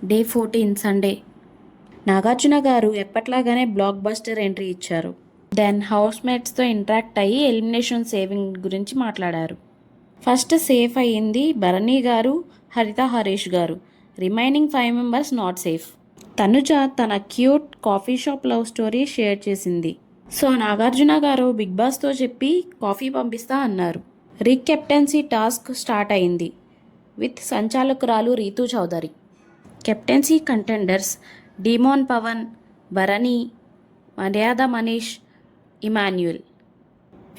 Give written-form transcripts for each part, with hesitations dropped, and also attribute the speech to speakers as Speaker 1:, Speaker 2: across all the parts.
Speaker 1: Day 14 Sunday. Nagarjuna గారు ఎప్పట్లాగానే block buster entry ఇచ్చారు. Then house మేట్స్తో interact అయ్యి ఎలిమినేషన్ సేవింగ్ గురించి మాట్లాడారు. ఫస్ట్ సేఫ్ అయ్యింది Bharani garu, Haritha Harish garu. Remaining 5 members not safe. Tanuja తన cute coffee shop love story share చేసింది. సో నాగార్జున గారు బిగ్ బాస్తో చెప్పి కాఫీ పంపిస్తా అన్నారు. కెప్టెన్సీ టాస్క్ స్టార్ట్ అయింది విత్ సంచాలకురాలు Rithu Chowdary. Captaincy contenders Demon Pavan, Bharani, Maryada Manish, Emmanuel.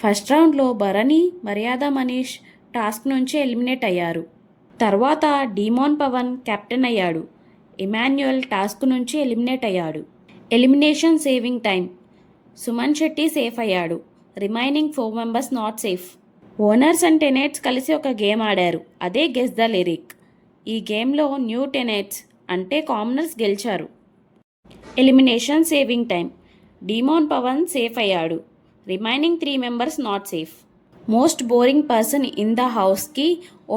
Speaker 1: First రౌండ్లో భరణి, మర్యాద మనీష్ టాస్క్ నుంచి ఎలిమినేట్ అయ్యారు. తర్వాత డీమోన్ పవన్ కెప్టెన్ అయ్యాడు. ఇమాన్యుయల్ టాస్క్ నుంచి ఎలిమినేట్ అయ్యాడు. Elimination saving time. Suman Shetty safe అయ్యాడు. Remaining 4 members not safe. Owners and tenants కలిసి ఒక గేమ్ ఆడారు. అదే గెస్ ద లిరిక్. ఈ గేమ్లో న్యూ టెనెట్స్ అంటే కామనర్స్ గెలిచారు. Elimination saving time. Demon Pavan safe అయ్యాడు. Remaining 3 members not safe. Most boring person in the హౌస్కి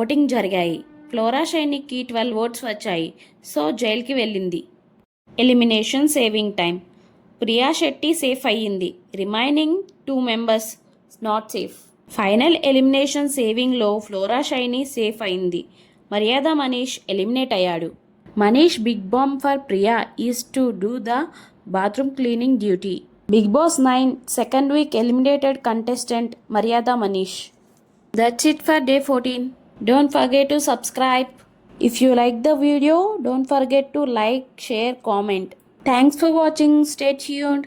Speaker 1: ఓటింగ్ జరిగాయి. ఫ్లోరా షైనీకి 12 ఓట్స్ వచ్చాయి. సో జైలుకి వెళ్ళింది. Elimination saving time. Priya Shetty safe అయ్యింది. Remaining 2 members not safe. Final elimination సేవింగ్లో ఫ్లోరా షైనీ సేఫ్ అయింది. మర్యాద మనీష్ ఎలిమినేట్ అయ్యాడు. Manish big bomb for Priya is to do the bathroom cleaning duty. Bigg Boss 9 second week eliminated contestant Maryada Manish. That's it for day 14. Don't forget to subscribe. If you like the video, don't forget to like, share, comment. Thanks for watching. Stay tuned.